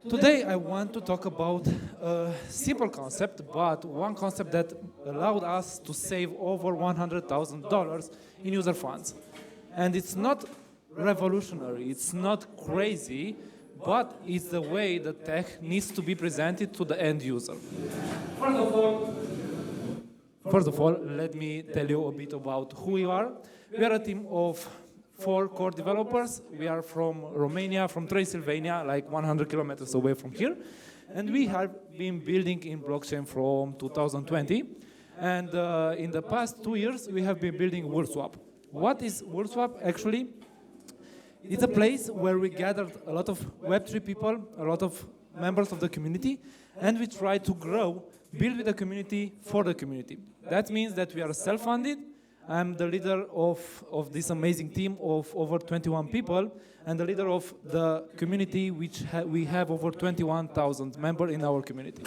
Today I want to talk about a simple concept, but one concept that allowed us to save over $100,000 in user funds. And it's not revolutionary, it's not crazy, but it's the way the tech needs to be presented to the end user. First of all, let me tell you a bit about who we are. We are a team of 4 core developers. We are from Romania, from Transylvania, like 100 kilometers away from here. And we have been building in blockchain from 2020. And in the past 2 years, we have been building Wolfswap. What is Wolfswap actually? It's a place where we gathered a lot of Web3 people, a lot of members of the community, and we try to grow, build with the community for the community. That means that we are self-funded. I'm the leader of this amazing team of over 21 people, and the leader of the community, which we have over 21,000 members in our community.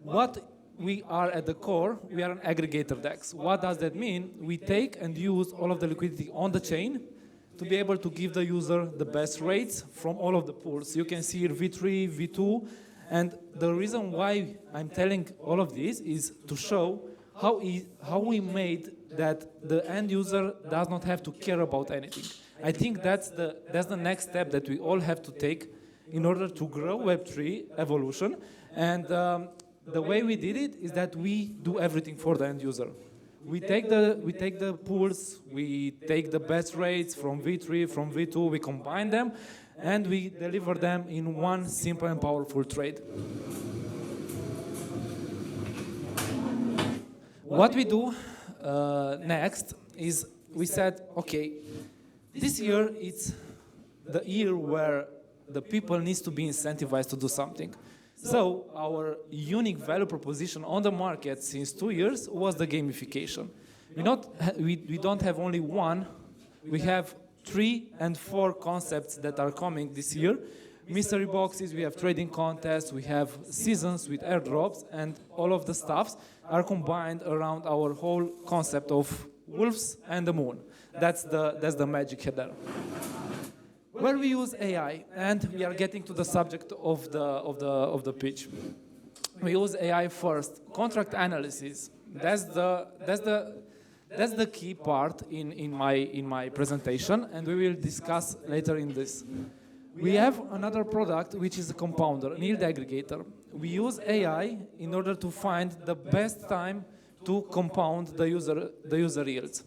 What we are at the core, we are an aggregator DEX. What does that mean? We take and use all of the liquidity on the chain to be able to give the user the best rates from all of the pools. You can see here V3, V2, and the reason why I'm telling all of this is to show how we made that the end user does not have to care about anything. I think that's the next step that we all have to take in order to grow Web3 evolution. And the way we did it is that we do everything for the end user. We take the pools, we take the best rates from V3, from V2, we combine them, and we deliver them in one simple and powerful trade. What we do next is we said, okay, this year it's the year where the people needs to be incentivized to do something. So our unique value proposition on the market since 2 years was the gamification. We don't have only one, we have 3 and 4 concepts that are coming this year. Mystery boxes, we have trading contests, we have seasons with airdrops, and all of the stuffs are combined around our whole concept of wolves and the moon. That's the magic here there. Where we use AI, and we are getting to the subject of the pitch. We use AI first. Contract analysis. That's the key part in my presentation, and we will discuss later in this. We have another product which is a compounder, an yield aggregator. We use AI in order to find the best time to compound the user yields.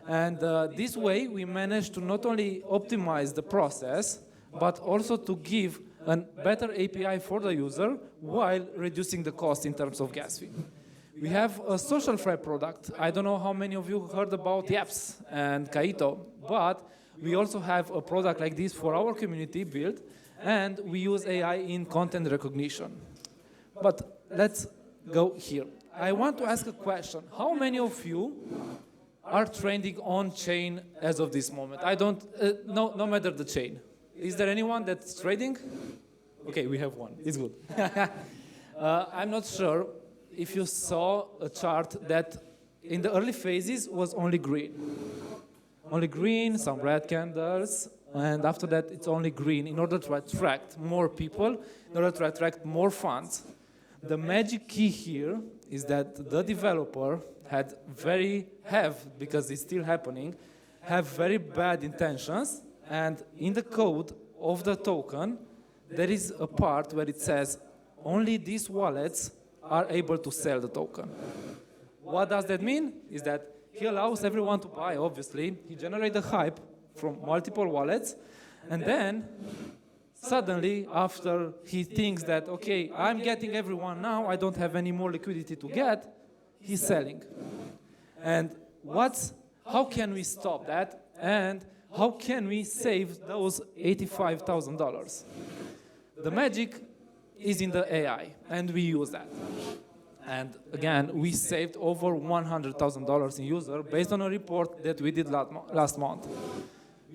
And this way we manage to not only optimize the process, but also to give a better API for the user while reducing the cost in terms of gas fee. We have a social fry product. I don't know how many of you heard about Yaps and Kaito, but we also have a product like this for our community built, and we use AI in content recognition. But let's go here. I want to ask a question. How many of you are trading on chain as of this moment? I don't, no matter the chain. Is there anyone that's trading? Okay, we have one. It's good. I'm not sure if you saw a chart that in the early phases was only green. Only green, some red candles, and after that it's only green in order to attract more people, in order to attract more funds. The magic key here is that the developer because it's still happening, have very bad intentions, and in the code of the token, there is a part where it says only these wallets are able to sell the token. What does that mean? Is that he allows everyone to buy, obviously. He generates the hype from multiple wallets, and then suddenly, after he thinks that, okay, I'm getting everyone now, I don't have any more liquidity to get, he's selling. And how can we stop that? And how can we save those $85,000? The magic is in the AI, and we use that. And again, we saved over $100,000 in user based on a report that we did last month.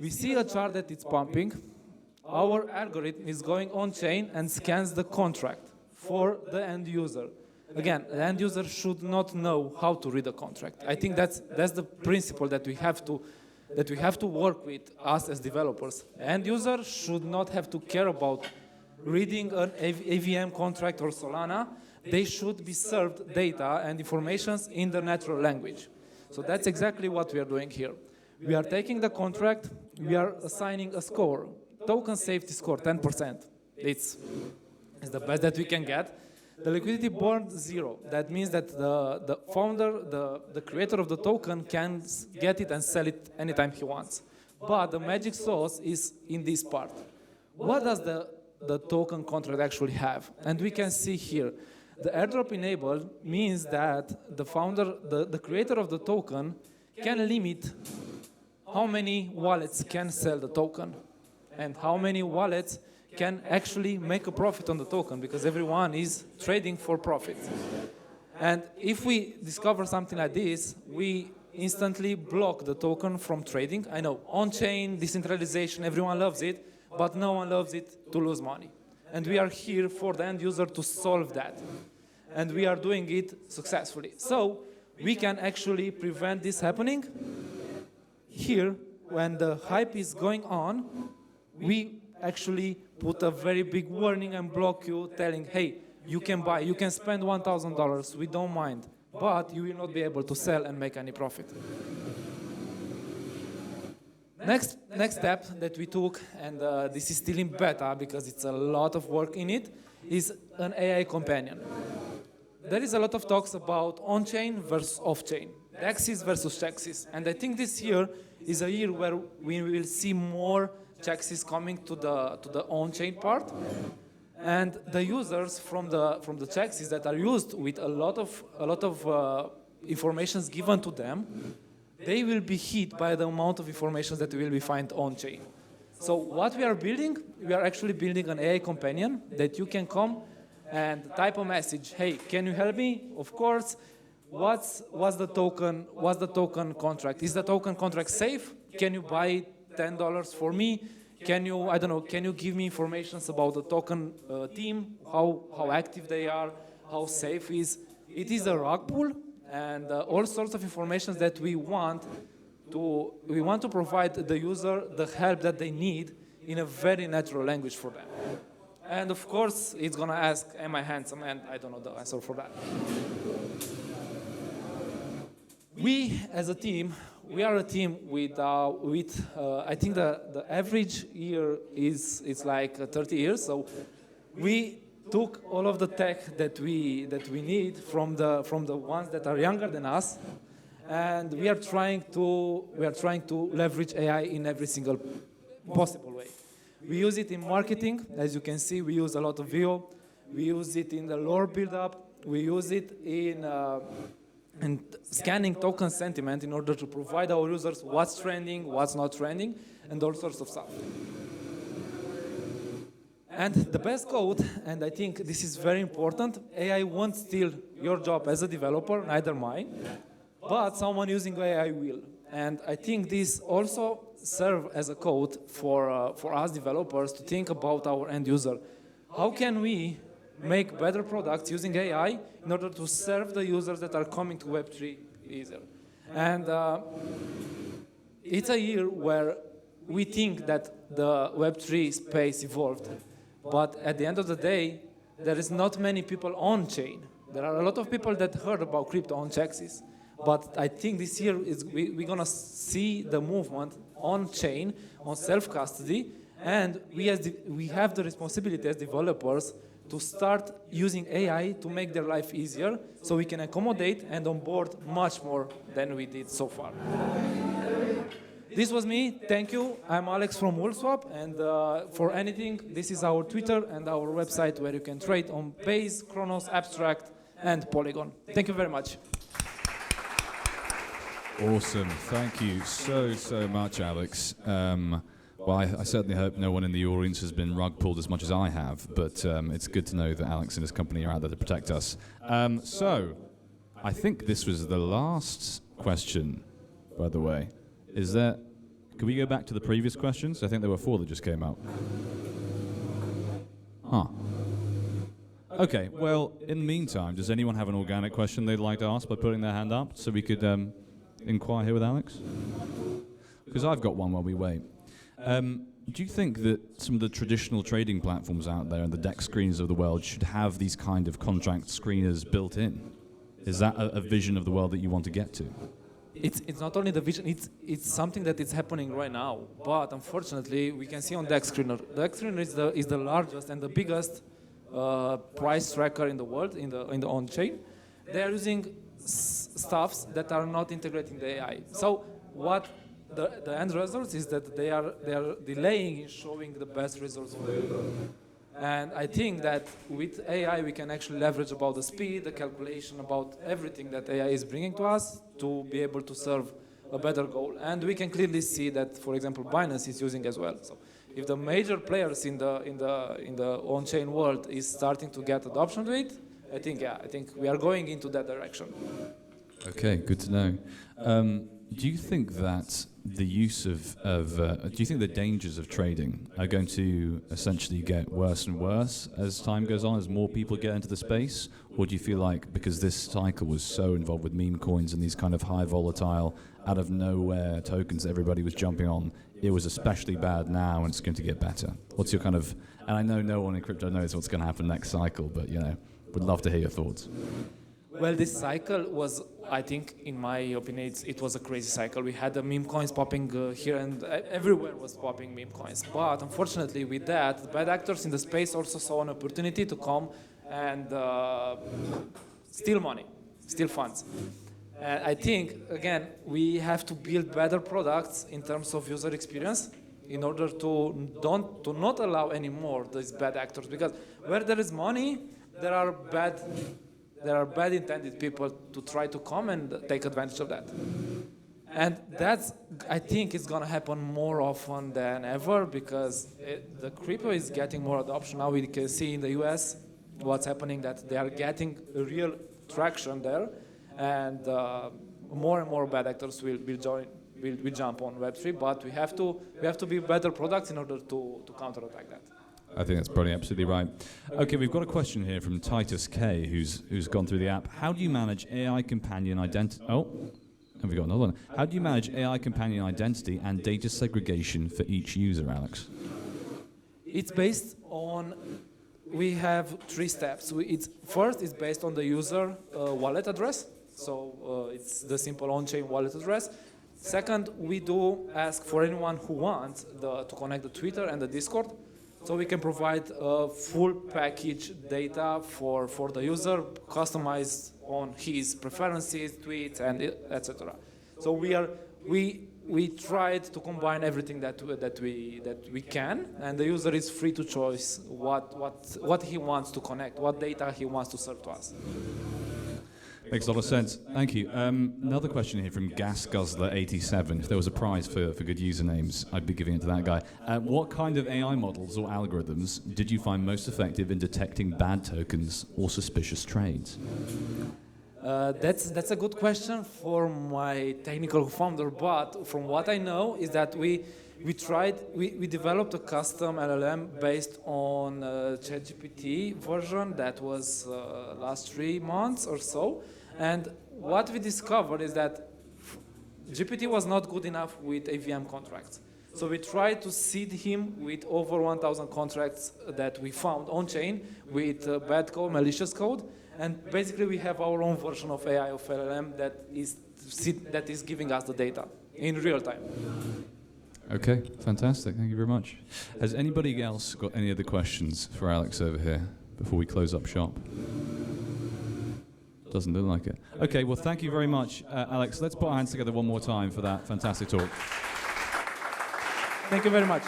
We see a chart that it's pumping. Our algorithm is going on chain and scans the contract for the end user. Again, the end user should not know how to read a contract. I think that's the principle that we have to work with us as developers. The end user should not have to care about reading an AVM contract or Solana, they should be served data and informations in the natural language. So that's exactly what we are doing here. We are taking the contract, we are assigning a score, token safety score, 10%. It's the best that we can get. The liquidity burn 0. That means that the founder, the creator of the token can get it and sell it anytime he wants. But the magic sauce is in this part. What does the token contract actually have? And we can see here, the airdrop enable means that the founder, the creator of the token can limit how many wallets can sell the token and how many wallets can actually make a profit on the token, because everyone is trading for profit. And if we discover something like this, we instantly block the token from trading. I know, on-chain, decentralization, everyone loves it, but no one loves it to lose money. And we are here for the end user to solve that. And we are doing it successfully. So we can actually prevent this happening. Here, when the hype is going on, we actually put a very big warning and block you, telling, hey, you can buy, you can spend $1,000, we don't mind, but you will not be able to sell and make any profit. Next step that we took, and this is still in beta because it's a lot of work in it, is an AI companion. There is a lot of talks about on-chain versus off-chain, DEXs versus CHEXs, and I think this year is a year where we will see more CHEXs coming to the on-chain part, and the users from the CHEXs that are used with a lot of informations given to them, they will be hit by the amount of information that will be found on-chain. So what we are building, we are actually building an AI companion that you can come and type a message. Hey, can you help me? Of course. What's the token contract? Is the token contract safe? Can you buy $10 for me? Can you, I don't know, can you give me information about the token team, how active they are, how safe is? It is a rug pull, and all sorts of information that we want to provide the user the help that they need in a very natural language for them. And of course, it's gonna ask, am I handsome? And I don't know the answer for that. We, as a team, we are a team with I think the average year is like 30 years. So we took all of the tech that we need from the ones that are younger than us, and we are trying to leverage AI in every single possible way. We use it in marketing, as you can see. We use a lot of VO. We use it in the lore build-up. We use it in scanning token sentiment in order to provide our users what's trending, what's not trending, and all sorts of stuff. And the best code, and I think this is very important, AI won't steal your job as a developer, neither mine, but someone using AI will. And I think this also serves as a code for us developers to think about our end user. How can we make better products using AI in order to serve the users that are coming to Web3 easier? And it's a year where we think that the Web3 space evolved, but at the end of the day, there is not many people on chain. There are a lot of people that heard about crypto on CHEXs, but I think this year we're gonna see the movement on chain, on self-custody, and we have the responsibility as developers to start using AI to make their life easier, so we can accommodate and onboard much more than we did so far. This was me. Thank you. I'm Alex from Wolfswap, and for anything, this is our Twitter and our website where you can trade on Base, Chronos, Abstract, and Polygon. Thank you very much. Awesome. Thank you so much, Alex. Well, I certainly hope no one in the audience has been rug pulled as much as I have, but it's good to know that Alex and his company are out there to protect us. So, I think this was the last question, by the way. Can we go back to the previous questions? I think there were 4 that just came out. Huh. Okay, well, in the meantime, does anyone have an organic question they'd like to ask by putting their hand up so we could inquire here with Alex? Because I've got one while we wait. Do you think that some of the traditional trading platforms out there and the DEX screeners of the world should have these kind of contract screeners built in? Is that a vision of the world that you want to get to? It's not only the vision, it's something that is happening right now. But unfortunately, we can see on DEX screener. DEX screener is the largest and the biggest price tracker in the world in the on-chain. They are using stuffs that are not integrating the AI. So what the end result is that they are delaying in showing the best results for the user. And I think that with AI we can actually leverage about the speed, the calculation, about everything that AI is bringing to us to be able to serve a better goal. And we can clearly see that, for example, Binance is using as well. So if the major players in the on-chain world is starting to get adoption to it, I think we are going into that direction. Okay, good to know. Do you think that the use do you think the dangers of trading are going to essentially get worse and worse as time goes on, as more people get into the space? Or do you feel like because this cycle was so involved with meme coins and these kind of high volatile, out of nowhere tokens that everybody was jumping on, it was especially bad now and it's going to get better? What's your kind of, and I know no one in crypto knows what's going to happen next cycle, but would love to hear your thoughts. Well, this cycle was, I think, in my opinion, it was a crazy cycle. We had the meme coins popping here and everywhere was popping meme coins. But unfortunately with that, the bad actors in the space also saw an opportunity to come and steal money, steal funds. And I think, again, we have to build better products in terms of user experience in order to not allow anymore these bad actors. Because where there is money, there are bad intended people to try to come and take advantage of that. And that's, I think, is going to happen more often than ever because the crypto is getting more adoption. Now we can see in the US what's happening, that they are getting real traction there, and more and more bad actors will jump on Web3, but we have to be better products in order to counterattack that. I think that's probably absolutely right. Okay, we've got a question here from Titus K, who's gone through the app. How do you manage AI companion identity? Oh, and we got another one. How do you manage AI companion identity and data segregation for each user, Alex? It's based on, we have 3 steps. First, it's based on the user wallet address. So it's the simple on-chain wallet address. Second, we do ask for anyone who wants to connect the Twitter and the Discord. So we can provide full package data for the user, customized on his preferences, tweets, and etc. So we tried to combine everything that we can, and the user is free to choose what he wants to connect, what data he wants to serve to us. Makes a lot of sense. Thank you. Another question here from GasGuzzler87. If there was a prize for good usernames, I'd be giving it to that guy. What kind of AI models or algorithms did you find most effective in detecting bad tokens or suspicious trades? That's a good question for my technical founder, but from what I know is that we developed a custom LLM based on ChatGPT version that was last 3 months or so. And what we discovered is that GPT was not good enough with AVM contracts. So we tried to seed him with over 1,000 contracts that we found on-chain with bad code, malicious code. And basically we have our own version of AI of LLM that is giving us the data in real time. Okay, fantastic. Thank you very much. Has anybody else got any other questions for Alex over here before we close up shop? Doesn't look like it. Okay, well, thank you very much, Alex. Let's put our hands together one more time for that fantastic talk. Thank you very much.